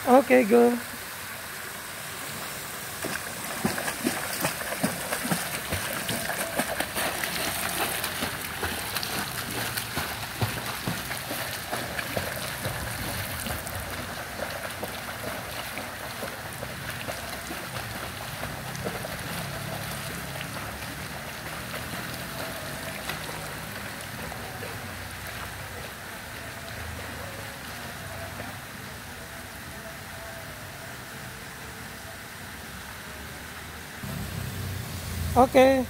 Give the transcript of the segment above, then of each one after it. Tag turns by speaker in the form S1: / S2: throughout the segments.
S1: Oke, go. Oke.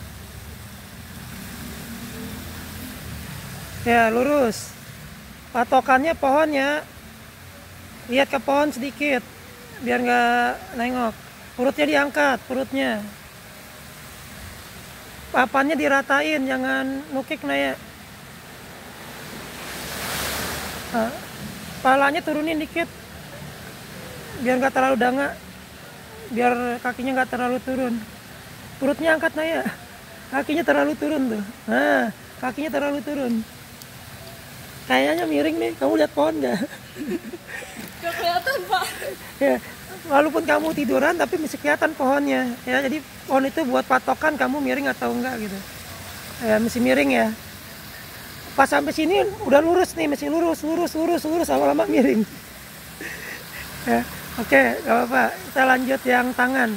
S1: Ya, lurus. Patokannya pohonnya. Lihat ke pohon sedikit. Biar nggak nengok. Perutnya diangkat, perutnya. Papannya diratain, jangan nukik Naya. Nah, palanya turunin dikit. Biar nggak terlalu danga. Biar kakinya nggak terlalu turun. Perutnya angkat Naya. Kakinya terlalu turun tuh. Nah, kakinya terlalu turun. Kayaknya miring nih. Kamu lihat pohon nggak?
S2: Gak kelihatan, Pak.
S1: Ya, walaupun kamu tiduran tapi masih kelihatan pohonnya. Ya, jadi pohon itu buat patokan kamu miring atau enggak gitu. Ya, mesti miring ya. Pas sampai sini udah lurus nih, mesti lurus, lama-lama miring. Ya, oke, gak apa-apa. Kita lanjut yang tangan.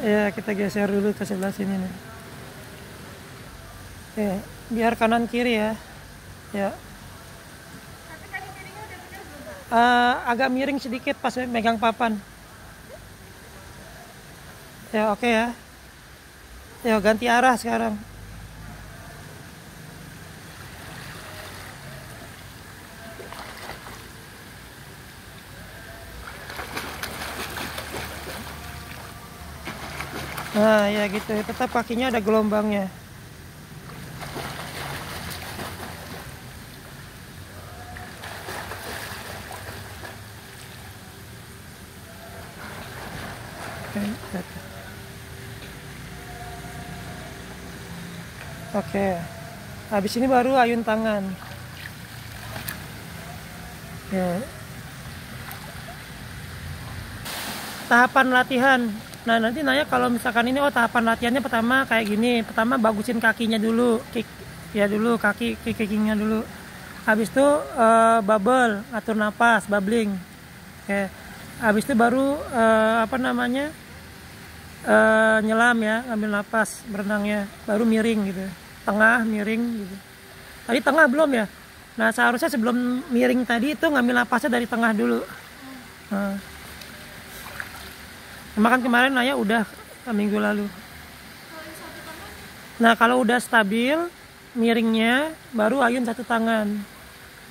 S1: Ya, kita geser dulu ke sebelah sini nih. Ya, biar kanan kiri ya. Ya.
S2: Tapi kaki kirinya udah bener belum, Pak?
S1: Agak miring sedikit pas megang papan. Ya, oke ya. Ya, ganti arah sekarang. Nah, ya gitu. Tetap kakinya ada gelombangnya. Oke. Habis ini baru ayun tangan. Ya. Tahapan latihan. Nah, nanti nanya kalau misalkan ini tahapan latihannya pertama kayak gini. Pertama bagusin kakinya dulu, kick ya dulu kickingnya dulu. Habis itu bubble, atur napas, bubbling. Oke. Habis itu baru nyelam ya, ambil napas berenangnya, baru miring gitu. Tengah miring gitu. Tadi tengah belum ya? Nah, seharusnya sebelum miring tadi itu ngambil napasnya dari tengah dulu. Nah. Makan kemarin Naya udah minggu lalu. Nah, kalau udah stabil miringnya baru ayun satu tangan.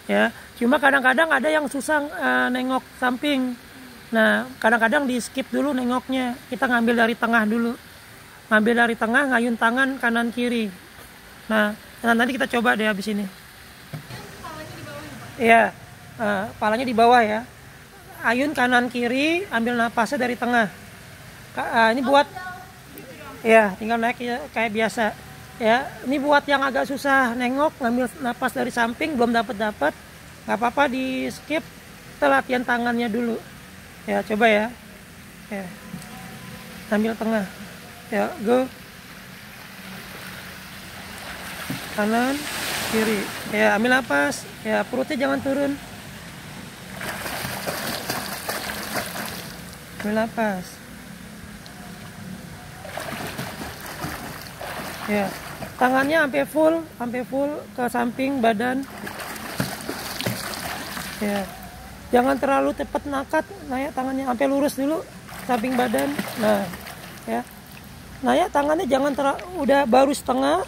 S1: Ya, cuma kadang-kadang ada yang susah nengok samping. Nah, kadang-kadang di skip dulu nengoknya. Kita ngambil dari tengah dulu. Ngambil dari tengah, ngayun tangan kanan kiri. Nah, nanti kita coba deh habis ini.
S2: Palanya di bawah ya, Pak?
S1: Iya, palanya di bawah ya. Ayun kanan kiri, ambil napasnya dari tengah. Ini buat ya tinggal naik ya, kayak biasa ya. Ini buat yang agak susah nengok, ngambil napas dari samping belum dapat nggak apa-apa di skip. Kita latihan tangannya dulu ya, coba ya. Ya, ambil tengah ya, go kanan kiri ya, ambil napas ya, perutnya jangan turun, ambil napas ya, tangannya sampai full ke samping badan ya, jangan terlalu cepat nakat. Nah ya, tangannya sampai lurus dulu samping badan. Nah ya, nah ya, tangannya jangan udah baru setengah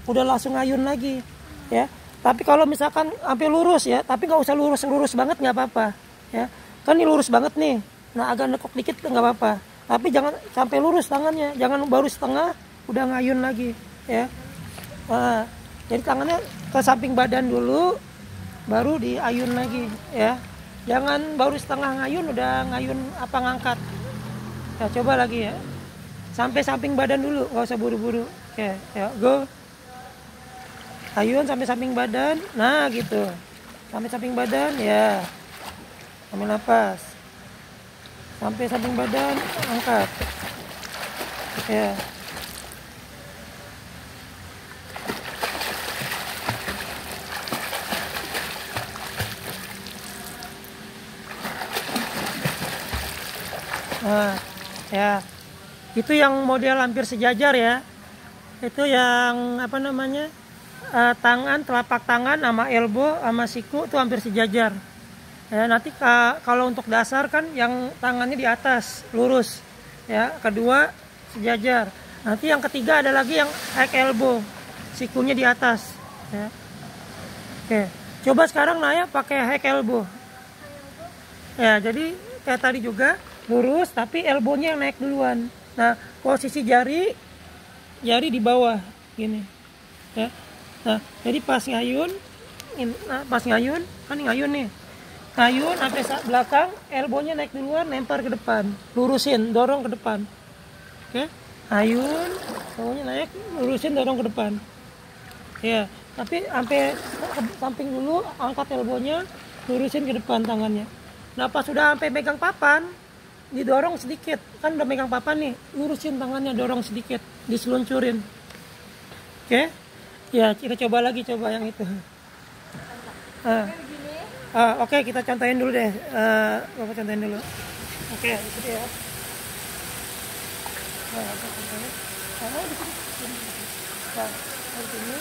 S1: udah langsung ayun lagi ya. Tapi kalau misalkan sampai lurus ya, tapi nggak usah lurus banget, nggak apa-apa ya. Kan ini lurus banget nih Nah agak nekuk dikit nggak apa-apa, tapi jangan sampai lurus tangannya, jangan baru setengah udah ngayun lagi ya. Nah, jadi tangannya ke samping badan dulu baru diayun lagi ya, jangan baru setengah ngayun udah ngayun apa ngangkat ya. Coba lagi ya, sampai samping badan dulu, nggak usah buru-buru. Oke ya, go. Ayun sampai samping badan, nah gitu, sampai samping badan ya, ambil nafas sampai samping badan, angkat ya. Nah ya, itu yang model hampir sejajar ya, itu yang apa namanya, tangan, telapak tangan sama elbow sama siku itu hampir sejajar ya. Nanti kalau untuk dasar kan yang tangannya di atas lurus ya, kedua sejajar. Nanti yang ketiga ada lagi yang high elbow, sikunya di atas ya. Oke, coba sekarang Naya pakai high elbow ya. Jadi kayak tadi juga lurus tapi elbownya yang naik duluan. Nah posisi jari di bawah gini ya. Nah jadi pas ngayun, kan ngayun nih, ngayun sampai belakang, elbownya naik duluan, lempar ke depan, lurusin, dorong ke depan. Oke, ayun, elbownya naik, lurusin, dorong ke depan ya. Tapi sampai samping dulu, angkat elbownya, lurusin ke depan tangannya. Nah pas sudah sampai megang papan, didorong sedikit, kan udah megang papan nih, lurusin tangannya, dorong sedikit, diseluncurin. Oke ya, kita coba lagi, coba yang itu. Oke, kita contohin dulu deh. Bapak contohin dulu. Oke, itu dia. Nah, kita contohin. Nah, di sini. Nah, dari sini.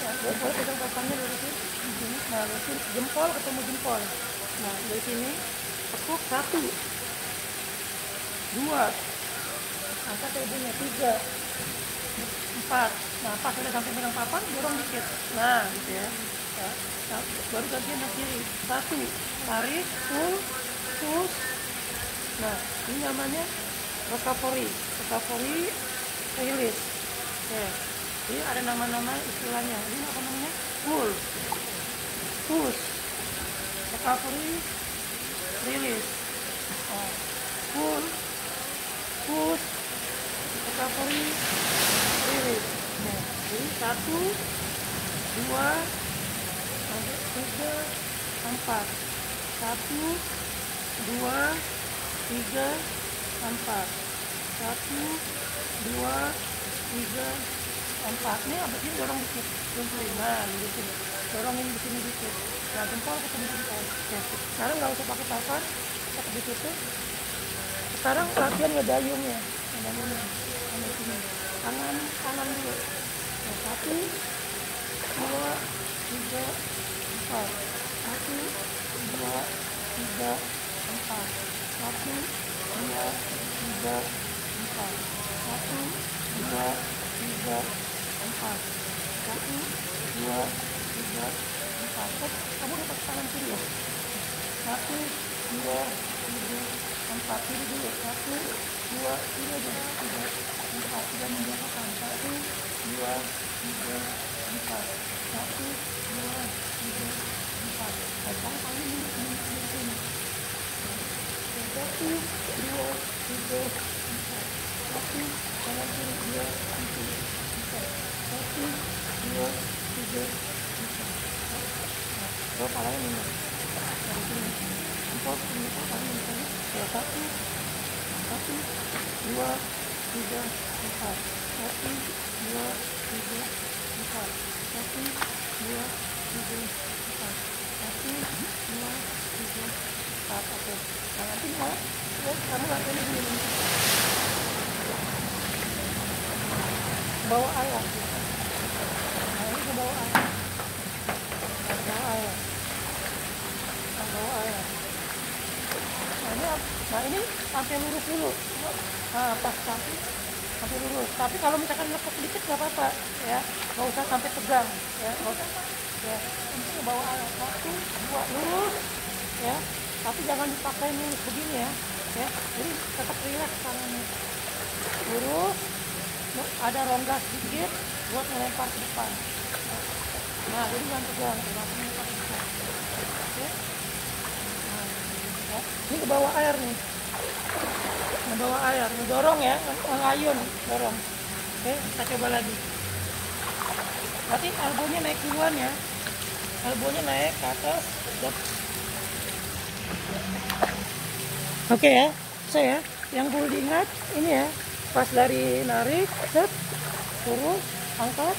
S1: Ya, boleh pegang papannya dari sini. Di sini. Nah, dari sini jempol ketemu jempol. Nah, dari sini tekuk 1, 2, angkat elbownya 3, 4. Nah, pas udah sampai pegang papan, dorong dikit. Nah, gitu ya. Ya. Nah, baru gantian ke kiri. 1, tarik, pull, push. Nah, ini namanya recovery, release. Oke. Ini ada nama-nama istilahnya. Ini apa namanya? Pull, push, recovery, release. Oh. Pull, push, recovery, release. Nah, jadi 1, 2, 3, 4. 1, 2, 3, 4. 1, 2, 3, 4. Ini abis ini dorong dikit, nah lurusin, dorongin di sini dikit. Nah jempol ketemu jempol. Oke. Sekarang nggak usah pakai papan, kita ditutup. Sekarang latihan ngedayungnya, sampai sini. Tangan kanan dulu. Nah, 1, 2, 3, 4. 1, 2, 3, 4. 1, 2, 3, 4. 1, 2, 3, 4. 1, 2, 3, 4. Kamu udah pakai tangan kiri ya? 1, 2, 3, 4. Kiri dulu. 1, 2, kiri aja. 3, 4. Sudah menjatuhkan. 1, 2, 3, 4. 1, 2, 3, 4. Sekarang kali ini sini. 1, 2, 3, 4. 1, kanan kiri 2, 3, 4. 1, 2, 3, 4. Nah, kalau palanya ini dari sini. Jempol ini palanya ini. 1, 2, 3, 4. 1, 2, 3, 4. 1, 2, 3, 4. 1, 2, 3, 4. Oke. Nah nanti mau, kamu latihan begini. Bawa air. Nah ini ke bawah air. Bawa air. Bawa air. Nah ini sampai lurus dulu. Nah pas sampai lurus. Tapi kalau misalkan lekuk sedikit nggak apa-apa ya. Nggak usah sampai tegang ya. Nggak usah. Ya. Ini ke bawah air. 1, 2 lurus ya. Tapi jangan dipakai lurus begini ya. ya. Jadi tetap rileks tangannya, lurus, ada rongga sedikit buat melempar ke depan. Nah, jadi jangan tegang, langsung melempar ke depan. Oke. Nah, ya. Ini ke bawah air nih, ngebawa air, ngedorong ya, ngayun, dorong. Oke, kita coba lagi. Berarti elbownya naik duluan ya, elbownya naik ke atas. Oke ya, saya yang perlu diingat ini ya, pas dari narik, set, turun, angkat,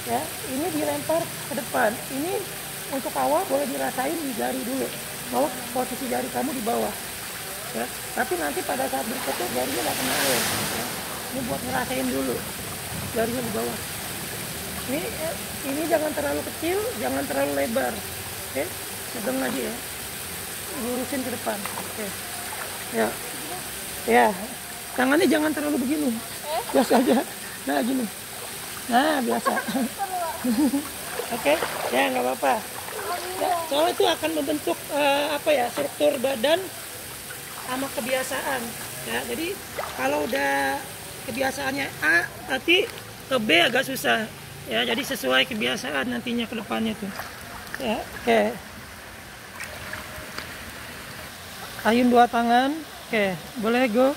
S1: ya, ini dilempar ke depan. Ini untuk awal boleh dirasain di jari dulu, bahwa posisi jari kamu di bawah. Ya, tapi nanti pada saat berikutnya jarinya nggak kena air. Ya. Ini buat ngerasain dulu, jarinya di bawah. Ini jangan terlalu kecil, jangan terlalu lebar. Oke, sedang aja ya, lurusin ke depan. Oke. Ya, ya, tangannya jangan terlalu begini, biasa aja. Nah gini, nah biasa. Oke, ya nggak apa-apa. Ya, soalnya itu akan membentuk apa ya, struktur badan sama kebiasaan. Ya, jadi kalau udah kebiasaannya A, nanti ke B agak susah. Ya, jadi sesuai kebiasaan nantinya ke depannya tuh. Ya, oke. Ayun dua tangan, oke, boleh go.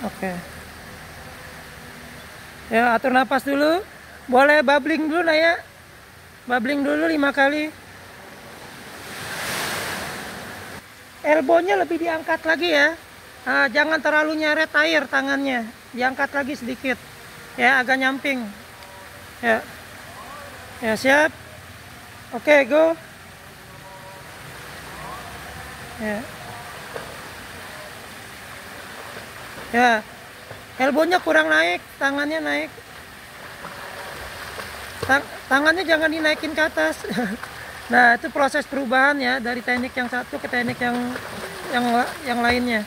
S1: Oke. Ya, atur napas dulu. Boleh bubbling dulu Naya. Bubbling dulu 5 kali. Elbownya lebih diangkat lagi ya. Nah, jangan terlalu nyeret air tangannya. Diangkat lagi sedikit. Ya, agak nyamping. Ya. Ya, siap. Oke, go. Ya. Ya. Elbownya kurang naik, tangannya naik. Tangannya jangan dinaikin ke atas. Nah, itu proses perubahan ya dari teknik yang satu ke teknik yang lainnya.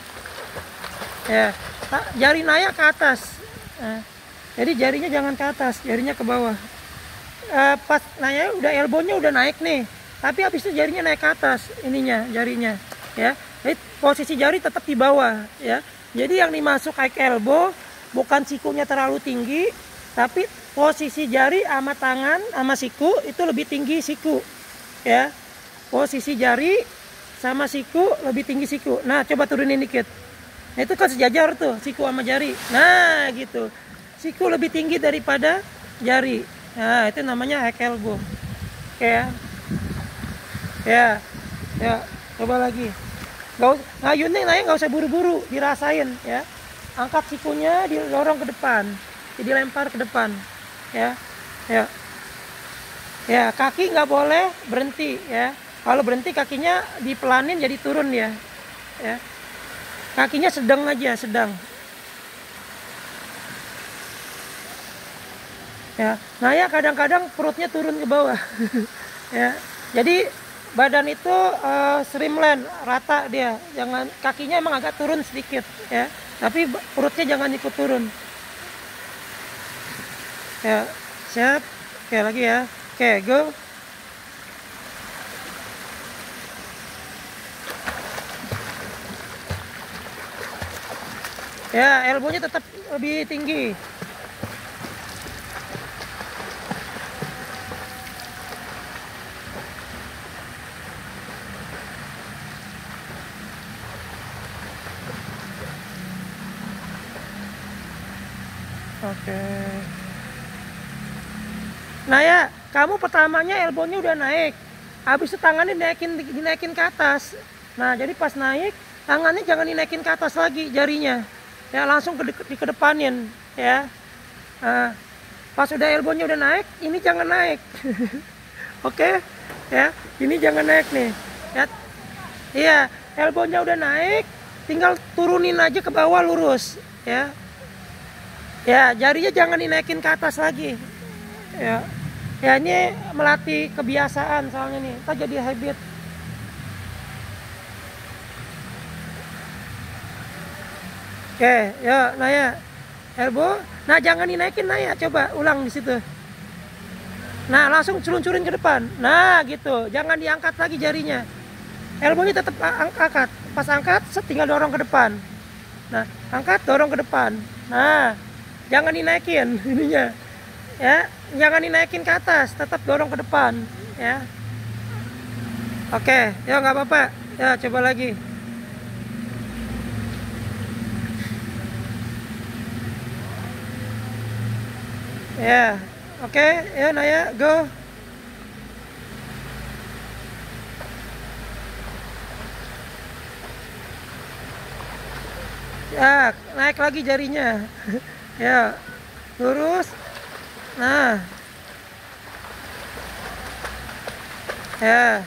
S1: Ya, jari Naya ke atas. Nah, jadi jarinya jangan ke atas, jarinya ke bawah. Pas Naya udah elbownya udah naik nih, tapi habis itu jarinya naik ke atas, ininya jarinya. Ya, jadi posisi jari tetap di bawah. Ya, jadi yang dimasuk high elbow bukan sikunya terlalu tinggi, tapi posisi jari sama tangan sama siku itu lebih tinggi siku. Ya, posisi jari sama siku lebih tinggi siku. Nah, coba turunin dikit. Nah, itu kan sejajar tuh siku sama jari. Nah, gitu. Siku lebih tinggi daripada jari. Nah, itu namanya high elbow. Oke ya. Ya. Ya, coba lagi. Ngayunnya nggak usah buru-buru, dirasain ya. Angkat sikunya, didorong ke depan. Jadi lempar ke depan. Ya, ya, ya, kaki nggak boleh berhenti ya. Kalau berhenti kakinya dipelanin jadi turun ya. Ya, kakinya sedang aja, sedang. Ya, nah ya kadang-kadang perutnya turun ke bawah. Ya, jadi badan itu streamline, rata dia. Jangan, kakinya emang agak turun sedikit ya, tapi perutnya jangan ikut turun. Ya, siap. Oke, lagi ya. Oke, go. Ya, elbownya tetap lebih tinggi. Oke. Nah ya, kamu pertamanya elbownya udah naik, habis itu tangannya dinaikin ke atas. Nah, jadi pas naik, tangannya jangan dinaikin ke atas lagi jarinya. Ya, langsung dikedepanin ya. Nah, pas udah elbownya udah naik, ini jangan naik. Oke, ya, ini jangan naik nih. Ya, iya, elbownya udah naik, tinggal turunin aja ke bawah lurus. Ya, ya, jarinya jangan dinaikin ke atas lagi. Ya, Ya ini melatih kebiasaan soalnya nih, kita jadi habit. Oke, yuk Naya, elbow. Nah jangan dinaikin Naya, coba ulang di situ. Nah langsung seluncurin ke depan. Nah gitu, jangan diangkat lagi jarinya. Elbownya tetap angkat. Pas angkat, tinggal dorong ke depan. Nah angkat, dorong ke depan. Nah jangan dinaikin ininya. Ya, jangan dinaikin ke atas, tetap dorong ke depan. Ya. Oke, ya nggak apa-apa. Ya coba lagi. Ya, oke, ya Naya, go. Ya, naik lagi jarinya. Ya, lurus. Nah, ya.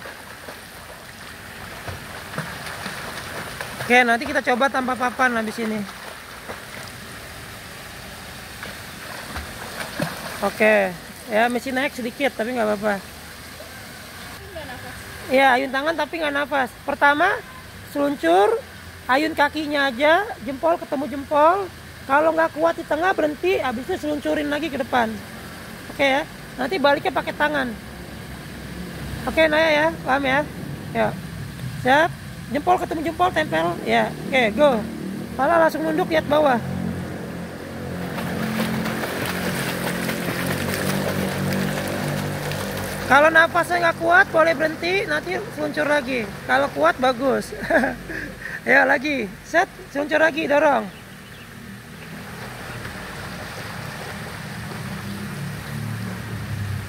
S1: Oke, nanti kita coba tanpa papan habis ini. Oke, ya mesin naik sedikit tapi nggak apa-apa. Ya, ayun tangan tapi nggak nafas. Pertama, seluncur, ayun kakinya aja, jempol ketemu jempol. Kalau nggak kuat di tengah berhenti, habis itu seluncurin lagi ke depan. Oke ya, nanti baliknya pakai tangan. Oke Naya ya, paham ya? Ya, siap. Jempol ketemu jempol, tempel. Ya, oke, go. Kepala langsung nunduk, lihat bawah. Kalau nafasnya nggak kuat, boleh berhenti, nanti seluncur lagi. Kalau kuat, bagus. Ya, lagi. Set, seluncur lagi, dorong.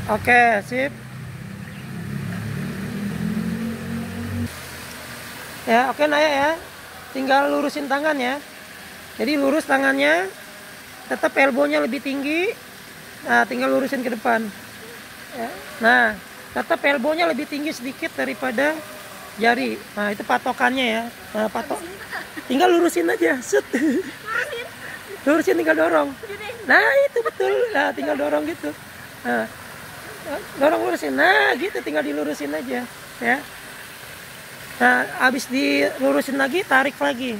S1: Oke, sip. Ya, oke Naya ya. Tinggal lurusin tangan ya. Jadi lurus tangannya, tetap elbownya lebih tinggi. Nah, tinggal lurusin ke depan. Ya. Nah, tetap elbownya lebih tinggi sedikit daripada jari. Nah, itu patokannya ya. Nah, tinggal lurusin aja. Set. Lurusin, tinggal dorong. Nah, itu betul. Nah, tinggal dorong gitu. Nah, dorong lurusin. Nah, gitu tinggal dilurusin aja, ya. Nah, habis dilurusin lagi, tarik lagi.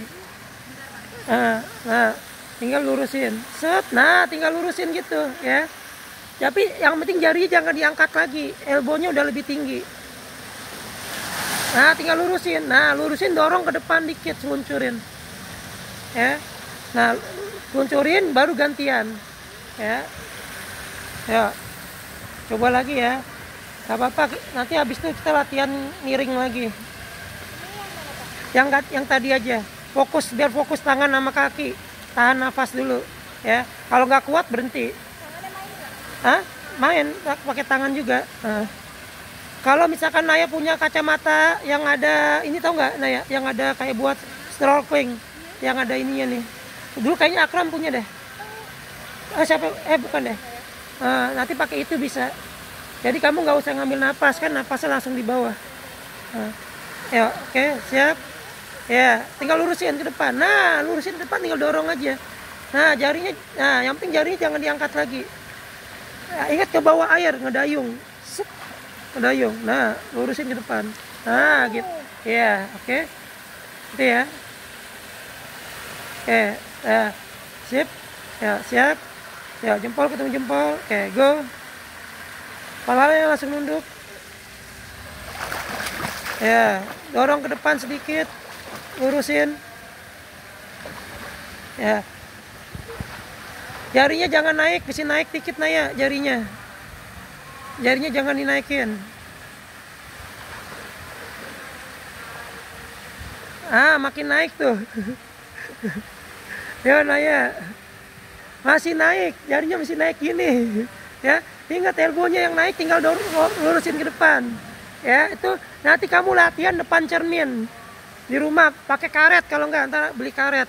S1: Nah, tinggal lurusin. Set. Nah, tinggal lurusin gitu, ya. Tapi yang penting jarinya jangan diangkat lagi. Elbownya udah lebih tinggi. Nah, tinggal lurusin. Nah, lurusin, dorong ke depan dikit, seluncurin. Ya. Nah, seluncurin baru gantian. Ya. Ya. Coba lagi ya. Gak apa-apa, nanti habis itu kita latihan miring lagi. Yang tadi aja. Fokus, biar fokus tangan sama kaki. Tahan nafas dulu, ya. Kalau nggak kuat berhenti. Hah? Main pakai tangan juga. Kalau misalkan Naya punya kacamata yang ada ini, tahu nggak Naya? Yang ada kayak buat snorkeling, yang ada ininya nih. Dulu kayaknya Akram punya deh. Siapa? Bukan deh. Nanti pakai itu bisa. Jadi kamu nggak usah ngambil napas, kan napasnya langsung di bawah. Ya, oke, siap. Ya, tinggal lurusin ke depan. Nah, lurusin ke depan, tinggal dorong aja. Nah, jarinya, nah yang penting jarinya jangan diangkat lagi. Nah, ingat ke bawah air, ngedayung. Set, ngedayung. Nah, lurusin ke depan. Nah, gitu. Ya, oke. Itu ya. Oke, ya, sip. Ya, siap. Ya, jempol ketemu jempol. Oke, go. Kepalanya langsung nunduk. Ya, dorong ke depan sedikit. Lurusin. Ya. Jarinya jangan naik, bisa naik dikit Naya jarinya. Jarinya jangan dinaikin. Makin naik tuh. Ya Naya. Masih naik, jarinya masih naik gini. Ya, ingat elbownya yang naik, tinggal lurusin ke depan. Ya, itu nanti kamu latihan depan cermin. Di rumah pakai karet, kalau enggak ntar beli karet.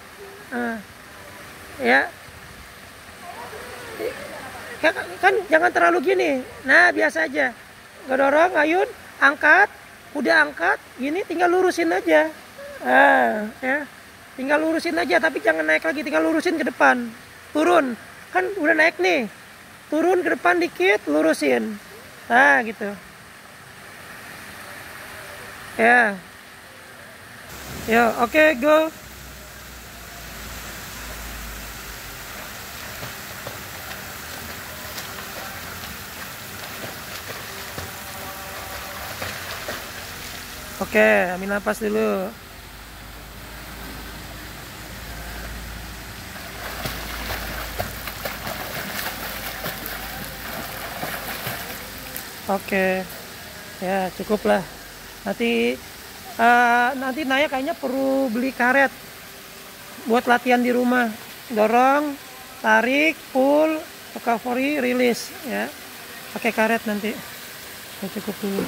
S1: Ya. Kan jangan terlalu gini. Nah, biasa aja. Ngedorong, ayun, angkat, udah angkat, gini tinggal lurusin aja. Ya. Tinggal lurusin aja, tapi jangan naik lagi, tinggal lurusin ke depan. Turun. Kan udah naik nih. Turun ke depan dikit, lurusin. Nah, gitu. Ya. Yo, oke, go. Oke, ambil napas dulu. Oke, ya cukup lah. Nanti Naya kayaknya perlu beli karet buat latihan di rumah. Dorong, tarik, pull, recovery, release ya. Pakai karet nanti. Ya, cukup dulu.